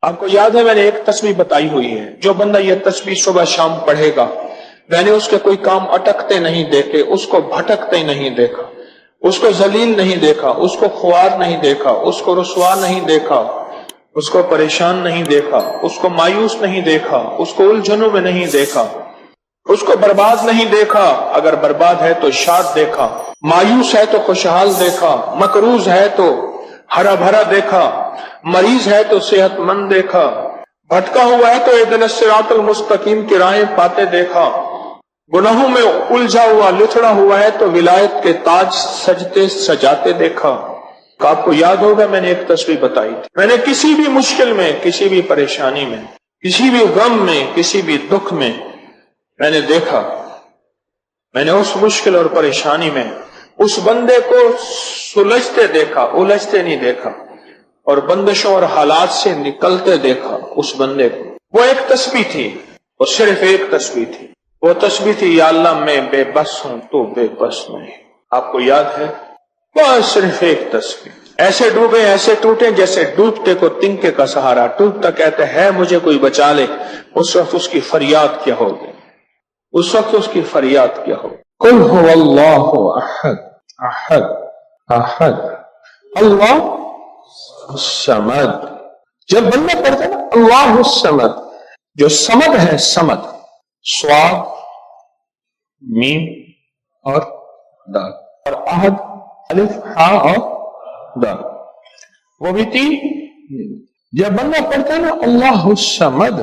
آپ کو یاد ہے میں نے ایک تسبیح بتائی ہوئی ہے، جو بندہ یہ تسبیح صبح شام پڑھے گا، میں نے اس کے کوئی کام اٹکتے نہیں دیکھے، اس کو بھٹکتے نہیں دیکھا، اس کو ذلیل نہیں دیکھا، اس کو خوار نہیں دیکھا، اس کو رسوا نہیں دیکھا، اس کو پریشان نہیں دیکھا، اس کو مایوس نہیں دیکھا، اس کو الجھنوں میں نہیں دیکھا، اس کو برباد نہیں دیکھا، اگر برباد ہے تو شاد دیکھا، مایوس ہے تو خوشحال دیکھا، مقروض ہے تو ہرا بھرا دیکھا، مریض ہے تو صحت مند دیکھا، بھٹکا ہوا ہے تو اہدنا الصراط المستقیم کی راہیں پاتے دیکھا، گناہوں میں الجھا ہوا لتڑا ہوا ہے تو ولایت کے تاج سجتے سجاتے دیکھا۔ آپ کو یاد ہوگا میں نے ایک تسبیح بتائی تھی، میں نے کسی بھی مشکل میں، کسی بھی پریشانی میں، کسی بھی غم میں، کسی بھی دکھ میں میں نے دیکھا، میں نے اس مشکل اور پریشانی میں اس بندے کو سلجھتے دیکھا، الجھتے نہیں دیکھا، اور بندشوں اور حالات سے نکلتے دیکھا اس بندے کو۔ وہ ایک تسبیح تھی، وہ صرف ایک تسبیح تھی، وہ تسبیح تھی یا اللہ میں بے بس ہوں تو بے بس نہیں۔ آپ کو یاد ہے؟ بس صرف ایک تسبیح، ایسے ڈوبے ایسے ٹوٹے جیسے ڈوبتے کو تنکے کا سہارا، ٹوٹتا کہتے ہے مجھے کوئی بچا لے، اس وقت اس کی فریاد کیا ہوگی، اس وقت اس کی فریاد کیا ہو؟ قل هو اللہ احد احد احد اللہ الصمد۔ جب بندہ پڑھتا ہے نا اللہ الصمد، جو صمد ہے، صمد صاد میم اور دال، اور احد الف ہا اور دال، وہ بھی تین۔ جب بندہ پڑھتا ہے نا اللہ الصمد،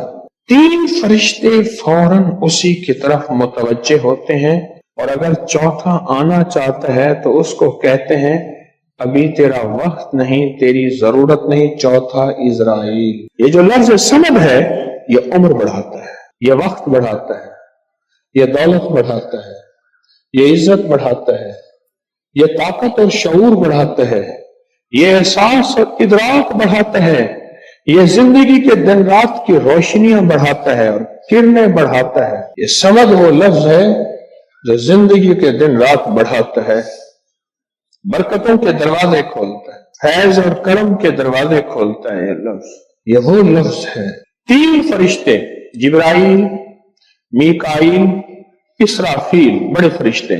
تین فرشتے فوراً اسی کی طرف متوجہ ہوتے ہیں، اور اگر چوتھا آنا چاہتا ہے تو اس کو کہتے ہیں ابھی تیرا وقت نہیں، تیری ضرورت نہیں، چوتھا اسرائیل۔ یہ جو لفظ سمد ہے یہ عمر بڑھاتا ہے، یہ وقت بڑھاتا ہے، یہ دولت بڑھاتا ہے، یہ عزت بڑھاتا ہے، یہ طاقت اور شعور بڑھاتا ہے، یہ احساس اور ادراک بڑھاتا ہے، یہ زندگی کے دن رات کی روشنیاں بڑھاتا ہے اور کرنیں بڑھاتا ہے۔ یہ سمد وہ لفظ ہے جو زندگی کے دن رات بڑھاتا ہے، برکتوں کے دروازے کھولتا ہے، فیض اور کرم کے دروازے کھولتا ہے۔ یہ لفظ، یہ وہ لفظ ہے۔ تین فرشتے، جبرائیل، میکائیل، اسرافیل، بڑے فرشتے،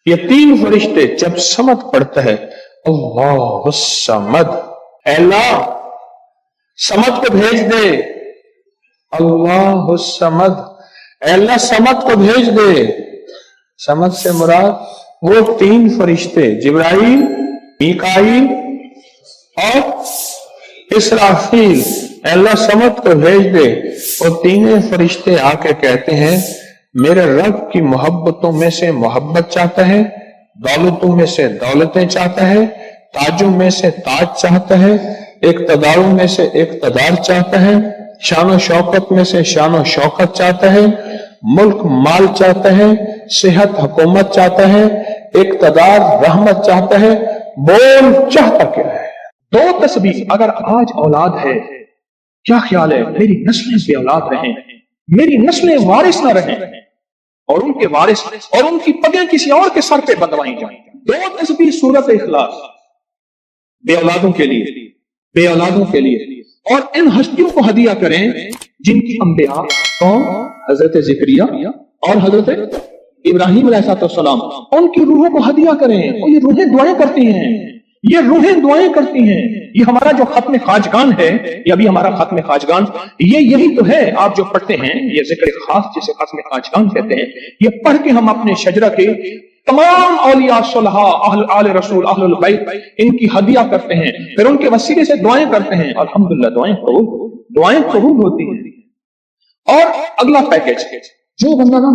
یہ تین فرشتے جب صمد پڑھتا ہے اللہ الصمد، اے اللہ صمد کو بھیج دے، اللہ الصمد، اے اللہ صمد کو بھیج دے۔ صمد سے مراد وہ تین فرشتے جبرائیل، میکائیل اور اسرافیل، اے اللہ صمد کو بھیج دے۔ وہ تینوں فرشتے آ کے کہتے ہیں میرے رب کی محبتوں میں سے محبت چاہتا ہے، دولتوں میں سے دولتیں چاہتا ہے، تاجوں میں سے تاج چاہتا ہے، اقتداروں میں سے اقتدار چاہتا ہے، شان و شوکت میں سے شان و شوکت چاہتا ہے، ملک مال چاہتا ہے، صحت حکومت چاہتا ہے، اقتدار رحمت چاہتا ہے۔ بول چاہتا کیا ہے؟ دو تسبیح اگر آج اولاد ہے، کیا خیال ہے میری نسلیں بے اولاد رہیں، میری نسلیں وارث نہ رہیں، اور ان کے وارث اور ان کی پگیں کسی اور کے سر پہ بندوائی جائیں۔ دو تسبیح سورت اخلاص، بے اولادوں کے لیے، بے اولادوں کے لیے، اور ان ہستیوں کو ہدیہ کریں جن کی انبیاء کون؟ حضرت زکریا اور حضرت ابراہیم علیہ السلام، ان کی روحوں کو ہدیہ کریں۔ اور یہ روحیں دعائیں کرتی ہیں، یہ روحیں دعائیں کرتی ہیں۔ یہ ہمارا جو ختم خواجگان ہے، یہ ابھی ہمارا ختم خواجگان، یہ یہی تو ہے آپ جو پڑھتے ہیں، یہ ذکر خاص جسے ختم خواجگان کہتے ہیں۔ یہ پڑھ کے ہم اپنے شجرہ کے تمام اولیاء صلحاء، اہل آل رسول، اہل البیت، ان کی ہدیہ کرتے ہیں، پھر ان کے وسیلے سے دعائیں کرتے ہیں، الحمدللہ دعائیں قبول ہوتی ہیں۔ اور اگلا پیکج، جو بندہ نا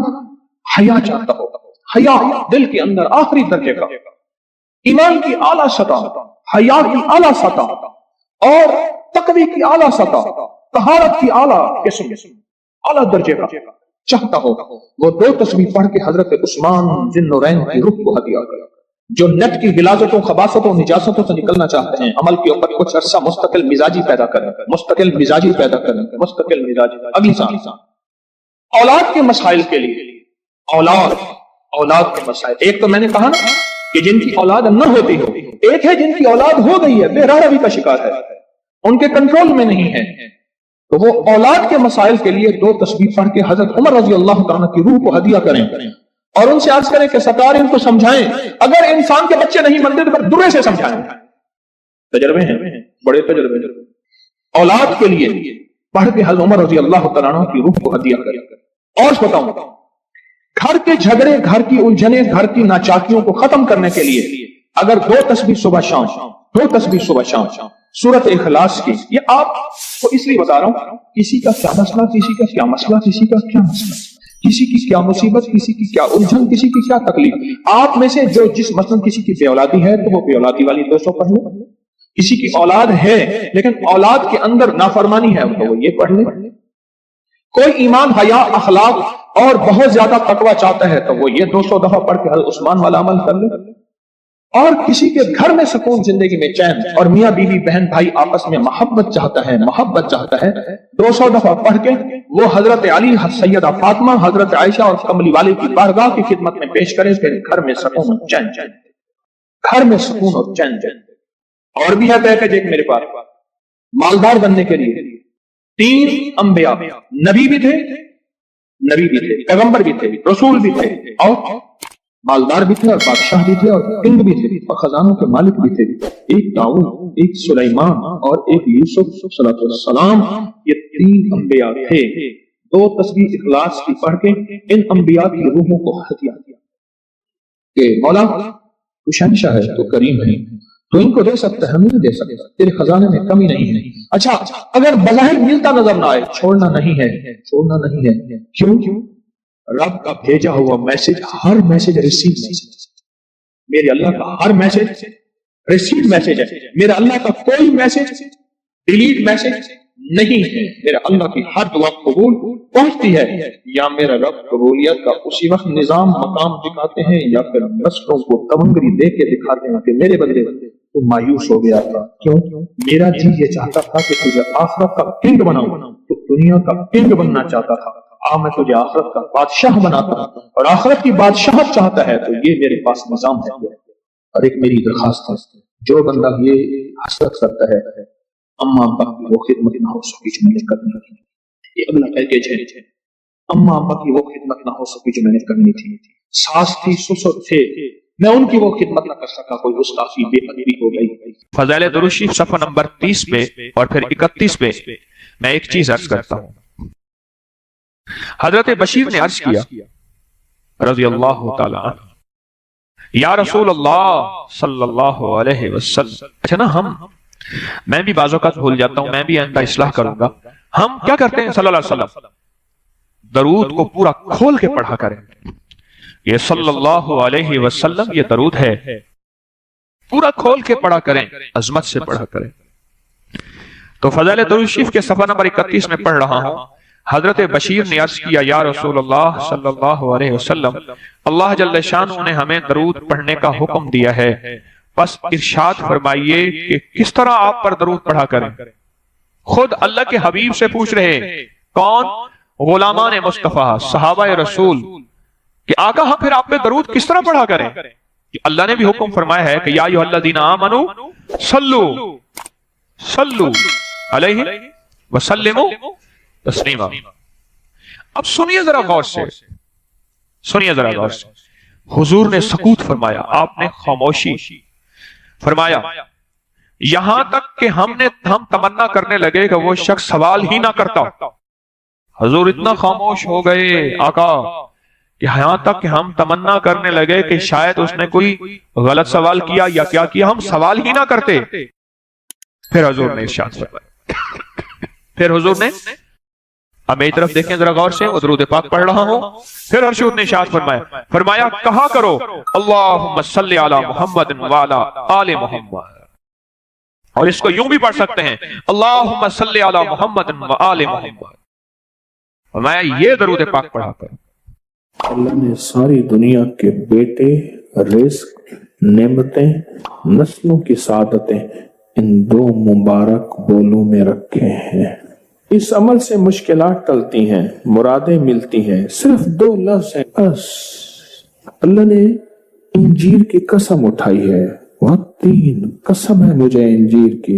حیا چاہتا ہو، حیا دل کے اندر آخری درجے کا، ایمان کی اعلیٰ سطح، حیا کی اعلیٰ سطح، اور تقوی کی اعلیٰ سطح، طہارت کی اعلیٰ قسم، اعلیٰ درجے کا چاہتا ہو، وہ دو تسبیح پڑھ کے حضرت عثمان ذی النورین کی روح کو ہدیہ کرے۔ جو نیٹ کی غلاظتوں، خباثتوں، نجاستوں سے نکلنا چاہتے ہیں، عمل کے اوپر کچھ عرصہ مستقل مزاجی پیدا کریں، مستقل مزاجی پیدا کریں، مستقل مزاجی۔ اگلی سال اولاد کے مسائل کے لیے، اولاد کے مسائل، ایک تو میں نے کہا نا کہ جن کی اولاد نہ ہوتی ہو، ایک ہے جن کی اولاد ہو گئی ہے، بے راہ روی کا شکار ہے، ان کے کنٹرول میں نہیں ہے، تو وہ اولاد کے مسائل کے لیے 2 تسبیح پڑھ کے حضرت عمر رضی اللہ تعالیٰ کی روح کو ہدیہ کریں اور ان سے عرض کریں کہ سرکار ان کو سمجھائیں، اگر انسان کے بچے نہیں بنتے تو درے سے سمجھائیں۔ تجربے ہیں، بڑے تجربے اولاد کے لیے پڑھ کے حضرت عمر رضی اللہ تعالیٰ کی روح کو ہدیہ کریں۔ اور بتاؤں، گھر کے جھگڑے، گھر کی الجھنیں، گھر کی ناچاکیوں کو ختم کرنے کے لیے اگر 2 تسبیح صبح شام، 2 تسبیح صبح شام سورۃ اخلاص کی، یہ آپ کو اس لیے بتا رہا ہوں، کسی کا کیا مسئلہ، کسی کا کیا مسئلہ، کسی کا کیا مسئلہ، کسی کی کیا مصیبت، کسی کی کیا الجھن، کسی کی کیا تکلیف، آپ میں سے جو جس مثلا کسی کی بے اولادی ہے تو وہ بے اولادی والی 200 پڑھ لیں، کسی کی اولاد ہے لیکن اولاد کے اندر نافرمانی ہے تو وہ یہ پڑھ لیں، کوئی ایمان، حیا، اخلاق اور بہت زیادہ تقوی چاہتا ہے تو وہ یہ 200 دفعہ پڑھ کے حضرت عثمان والا عمل کر لے، اور کسی کے گھر میں سکون، زندگی میں چین، اور میاں بیوی بہن بھائی آپس میں محبت چاہتا ہے، محبت چاہتا ہے، 200 دفعہ پڑھ کے وہ حضرت علی، سیدہ فاطمہ، حضرت عائشہ اور کملی والے کی بارگاہ کی خدمت میں پیش کرے، پھر گھر میں سکون اور چین، گھر میں سکون اور چین۔ اور بھی ہے پیکج ایک میرے پاس، مالدار بننے کے لیے 3 انبیاء، نبی بھی تھے، پیغمبر بھی تھے، رسول بھی تھے، اور مالدار بھی تھے، اور بادشاہ بھی تھے، اور کنگ بھی تھے، اور خزانوں کے مالک بھی تھے، ایک داؤد، ایک سلیمان اور ایک یوسف صلی اللہ علیہ وسلم، یہ 3 انبیاء تھے۔ 2 تسبیح اخلاص کی پڑھ کے ان انبیاء کی روحوں کو ہدیہ دیا کہ مولا تو شہنشاہ ہے، تو کریم ہے، تو ان کو دے سکتا ہے، ہمیں نہیں دے سکتا، تیرے خزانے میں کمی نہیں ہے۔ اچھا اگر بظاہر ملتا نظر نہ آئے، چھوڑنا نہیں ہے، چھوڑنا نہیں ہے، کیوں؟ رب کا بھیجا ہوا میسج، ہر میسج ریسیو میسج، میرے اللہ کا ہر میسج ریسیو میسج ہے، میرا اللہ کا کوئی میسج ڈیلیٹ میسج نہیں ہے، میرا اللہ کی ہر دعا قبول پہنچتی ہے، یا میرا رب قبولیت کا اسی وقت نظام مقام دکھاتے ہیں، یا پھر نسلوں کو تمنگری دے کے دکھاتے ہیں کہ میرے بندے تو مایوس ہو گیا تھا، کیوں؟ میرا جی یہ چاہتا تھا کہ تجھے آخرت کا کنگ بناؤں، تو دنیا کا کنگ بننا چاہتا تھا، میں تجھے آخرت کا بادشاہ بناتا ہوں، اور آخرت کی بادشاہت چاہتا ہے تو یہ میرے پاس نظام ہے۔ اور ایک میری درخواست ہے، جو بندہ یہ حسرت کرتا ہے اما ابا کی وہ خدمت نہ ہو سکی جو میں نے کرنی تھی، یہ اگلا پیکیج ہے، اما ابا کی وہ خدمت نہ ہو سکی جو میں نے کرنی تھی، ساس تھی، سسر تھے، میں ان کی وہ خدمت نہ کر سکا، کوئی گستاخی، بے ادبی ہو گئی۔ فضائل درود شریف صفحہ نمبر 30 پہ اور پھر 31 پہ میں ایک چیز عرض کرتا ہوں۔ حضرت بشیر نے عرض کیا رضی اللہ تعالی عنہ، یا رسول اللہ صلی اللہ علیہ وسلم، اچھا نا میں بھی بعض اوقات بھول جاتا ہوں، میں بھی آئندہ اصلاح کروں گا، ہم کیا کرتے ہیں صلی اللہ علیہ وسلم، درود کو پورا کھول کے پڑھا کریں، یہ صلی اللہ علیہ وسلم یہ درود ہے، پورا کھول کے پڑھا کریں، عظمت سے پڑھا کریں۔ تو فضائل درود شریف کے صفحہ نمبر 31 میں پڑھ رہا ہوں، حضرت بشیر نے عرض کیا یا رسول اللہ صلی اللہ علیہ وسلم، اللہ جل شانہ نے ہمیں درود پڑھنے کا حکم دیا ہے، بس ارشاد فرمائیے کہ کس طرح آپ پر درود پڑھا کریں۔ خود اللہ کے حبیب سے پوچھ رہے، کون؟ غلامان مصطفیٰ، صحابہ رسول، کہ آقا ہم پھر آپ پہ درود کس طرح پڑھا کریں؟ اللہ نے بھی حکم فرمایا ہے کہ یا ایھا الذین آمنوا صلوا علیہ وسلموا تسلیما۔ اب سنیے ذرا غور سے، سنیے ذرا غور سے، حضور نے سکوت فرمایا، آپ نے خاموشی فرمایا، یہاں تک کہ ہم تمنا کرنے لگے کہ وہ شخص سوال ہی نہ کرتا۔ حضور اتنا خاموش ہو گئے آقا کہ یہاں تک کہ ہم تمنا کرنے لگے کہ شاید اس نے کوئی غلط سوال کیا یا کیا کیا، ہم سوال ہی نہ کرتے۔ پھر حضور نے ارشاد فرمایا، پھر حضور نے، اب میری طرف دیکھیں ذرا غور سے، درود پاک پڑھ رہا ہوں، پھر حضور نے ارشاد فرمایا کہا کرو اللہم صلی علی محمد وعلی آل محمد، اور اس کو یوں بھی پڑھ سکتے ہیں اللہم صلی علی محمد وآل محمد۔ فرمایا یہ درود پاک پڑھا کرو۔ اللہ نے ساری دنیا کے بیٹے، رزق، نعمتیں، نسلوں کی سعادتیں ان 2 مبارک بولوں میں رکھے ہیں۔ اس عمل سے مشکلات ٹلتی ہیں، مرادیں ملتی ہیں، صرف 2 لفظ ہیں بس۔ اللہ نے انجیر کی قسم اٹھائی ہے، وہ 3 قسم ہے مجھے انجیر کی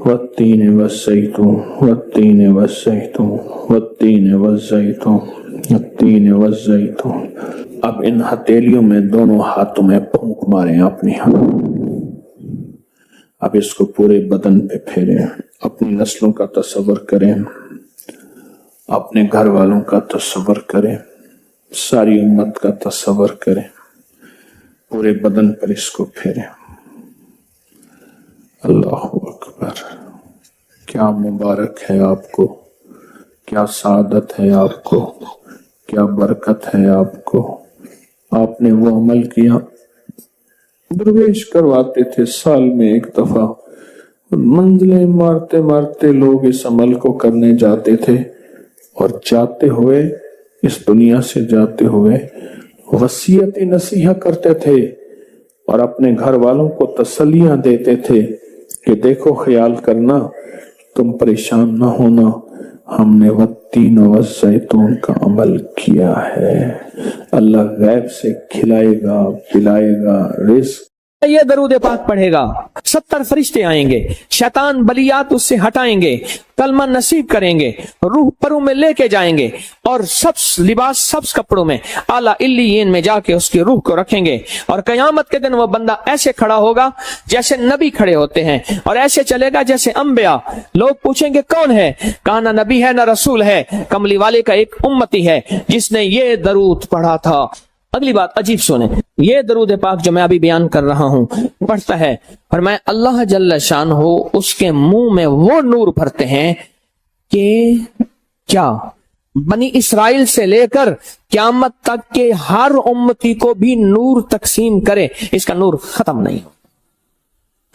والتین والزیتون والتین والزیتون والتین والزیتون والتین والزیتون۔ اب ان ہتھیلیوں میں دونوں ہاتھوں میں پھونک ماریں اپنی اب اس کو پورے بدن پہ پھیریں، اپنی نسلوں کا تصور کریں، اپنے گھر والوں کا تصور کریں، ساری امت کا تصور کریں، پورے بدن پر اس کو پھیریں۔ اللہ اکبر، کیا مبارک ہے آپ کو، کیا سعادت ہے آپ کو، کیا برکت ہے آپ کو۔ آپ نے وہ عمل کیا، درویش کرواتے تھے سال میں ایک دفعہ، منزلیں مارتے مارتے لوگ اس عمل کو کرنے جاتے تھے، اور جاتے ہوئے اس دنیا سے جاتے ہوئے وصیت نصیحت کرتے تھے اور اپنے گھر والوں کو تسلیاں دیتے تھے کہ دیکھو خیال کرنا، تم پریشان نہ ہونا، ہم نے والتین والزیتون کا عمل کیا ہے، اللہ غیب سے کھلائے گا، پلائے گا، رزق۔ یہ درود پاک پڑھے گا، 70 فرشتے آئیں گے، شیطان بلیات اس سے ہٹائیں گے، کلمہ نصیب کریں گے، روح پروں میں لے کے جائیں گے، اور سبز کپڑوں میں اعلیٰ علیین میں جا کے اس کی روح کو رکھیں گے، اور قیامت کے دن وہ بندہ ایسے کھڑا ہوگا جیسے نبی کھڑے ہوتے ہیں، اور ایسے چلے گا جیسے انبیاء۔ لوگ پوچھیں گے کون ہے؟ کہا نہ نبی ہے نہ رسول ہے، کملی والے کا ایک امتی ہے جس نے یہ درود پڑھا تھا۔ اگلی بات عجیب سنیں، یہ درود پاک جو میں ابھی بیان کر رہا ہوں پڑھتا ہے، فرمایا اللہ جل شانہ اس کے منہ میں وہ نور بھرتے ہیں کہ کیا بنی اسرائیل سے لے کر قیامت تک کے ہر امتی کو بھی نور تقسیم کرے، اس کا نور ختم نہیں ہو۔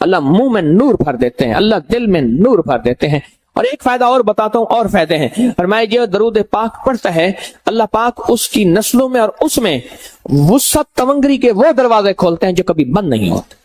اللہ منہ میں نور بھر دیتے ہیں، اللہ دل میں نور بھر دیتے ہیں۔ اور ایک فائدہ اور بتاتا ہوں، اور فائدے ہیں۔ فرمایا جو درود پاک پڑھتا ہے، اللہ پاک اس کی نسلوں میں اور اس میں وسعت تونگری کے وہ دروازے کھولتے ہیں جو کبھی بند نہیں ہوتے،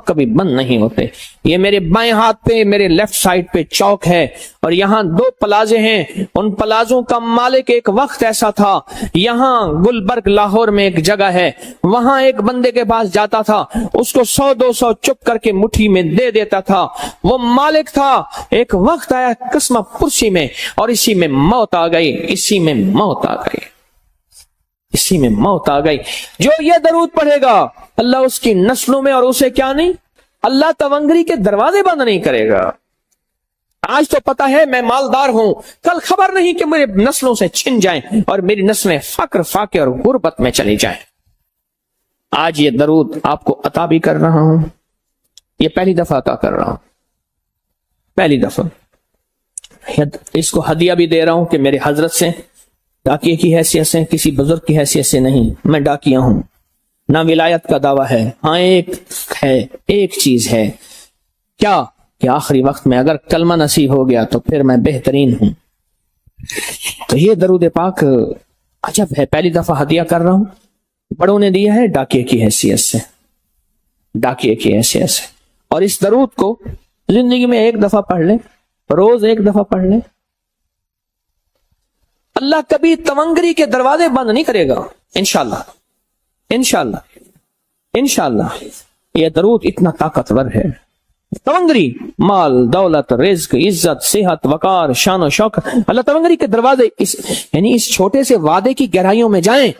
کبھی بند نہیں ہوتے۔ یہ میرے بائیں ہاتھ پہ، میرے لیفٹ سائڈ پہ چوک ہے، اور یہاں 2 پلازے ہیں۔ ان پلازوں کا مالک ایک وقت ایسا تھا، یہاں گلبرگ لاہور میں ایک جگہ ہے، وہاں ایک بندے کے پاس جاتا تھا، اس کو 100-200 چپ کر کے مٹھی میں دے دیتا تھا۔ وہ مالک تھا، ایک وقت آیا قسمہ پرسی میں، اور اسی میں موت آ گئی، اسی میں موت آ گئی، اسی میں موت آ گئی۔ جو یہ درود پڑھے گا اللہ اس کی نسلوں میں، اور اسے کیا نہیں، اللہ تونگری کے دروازے بند نہیں کرے گا۔ آج تو پتا ہے میں مالدار ہوں، کل خبر نہیں کہ میرے نسلوں سے چھن جائیں اور میری نسلیں فقر فاقے اور غربت میں چلی جائیں۔ آج یہ درود آپ کو عطا بھی کر رہا ہوں، یہ پہلی دفعہ عطا کر رہا ہوں، پہلی دفعہ۔ اس کو ہدیہ بھی دے رہا ہوں کہ میرے حضرت سے، ڈاکیے کی حیثیت سے، کسی بزرگ کی حیثیت سے نہیں، میں ڈاکیہ ہوں، نہ ولایت کا دعویٰ ہے۔ ہاں ایک چیز ہے، کیا کہ آخری وقت میں اگر کلمہ نصیب ہو گیا تو پھر میں بہترین ہوں۔ تو یہ درود پاک عجب ہے، پہلی دفعہ ہدیہ کر رہا ہوں، بڑوں نے دیا ہے ڈاکیے کی حیثیت سے، ڈاکیے کی حیثیت سے۔ اور اس درود کو زندگی میں ایک دفعہ پڑھ لیں، روز ایک دفعہ پڑھ لیں، اللہ کبھی تونگری کے دروازے بند نہیں کرے گا، انشاءاللہ انشاءاللہ انشاءاللہ۔ یہ درود اتنا طاقتور ہے، تونگری، مال، دولت، رزق، عزت، صحت، وقار، شان و شوکت، اللہ تونگری کے دروازے، یعنی اس چھوٹے سے وعدے کی گہرائیوں میں جائیں۔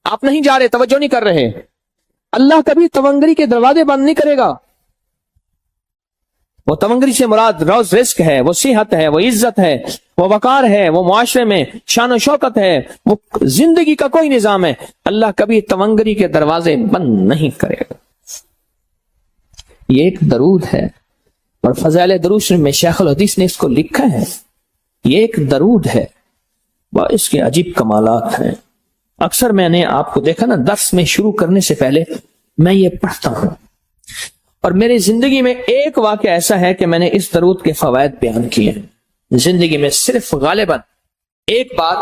آپ نہیں جا رہے، توجہ نہیں کر رہے، اللہ کبھی تونگری کے دروازے بند نہیں کرے گا۔ وہ تونگری سے مراد روز رزق ہے، وہ صحت ہے، وہ عزت ہے، وہ وقار ہے، وہ معاشرے میں شان و شوکت ہے، وہ زندگی کا کوئی نظام ہے، اللہ کبھی تونگری کے دروازے بند نہیں کرے گا۔ یہ ایک درود ہے، اور فضائل درود شریف میں شیخ الحدیث نے اس کو لکھا ہے، یہ ایک درود ہے، اس کے عجیب کمالات ہیں۔ اکثر میں نے آپ کو دیکھا نا، درس میں شروع کرنے سے پہلے میں یہ پڑھتا ہوں، اور میری زندگی میں ایک واقعہ ایسا ہے کہ میں نے اس درود کے فوائد بیان کیے ہیں زندگی میں، صرف غالباً ایک بار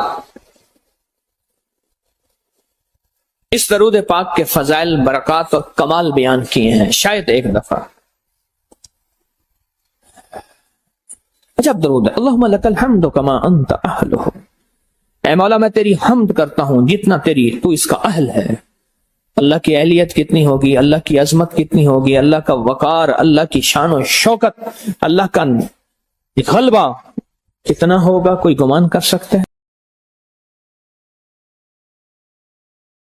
اس درود پاک کے فضائل، برکات اور کمال بیان کیے ہیں، شاید ایک دفعہ۔ عجب درود ہے، اللہم لک الحمد کما انت اہلہ، اے مولا میں تیری حمد کرتا ہوں جتنا تو اس کا اہل ہے۔ اللہ کی اہلیت کتنی ہوگی، اللہ کی عظمت کتنی ہوگی، اللہ کا وقار، اللہ کی شان و شوکت، اللہ کا غلبہ کتنا ہوگا، کوئی گمان کر سکتا ہے؟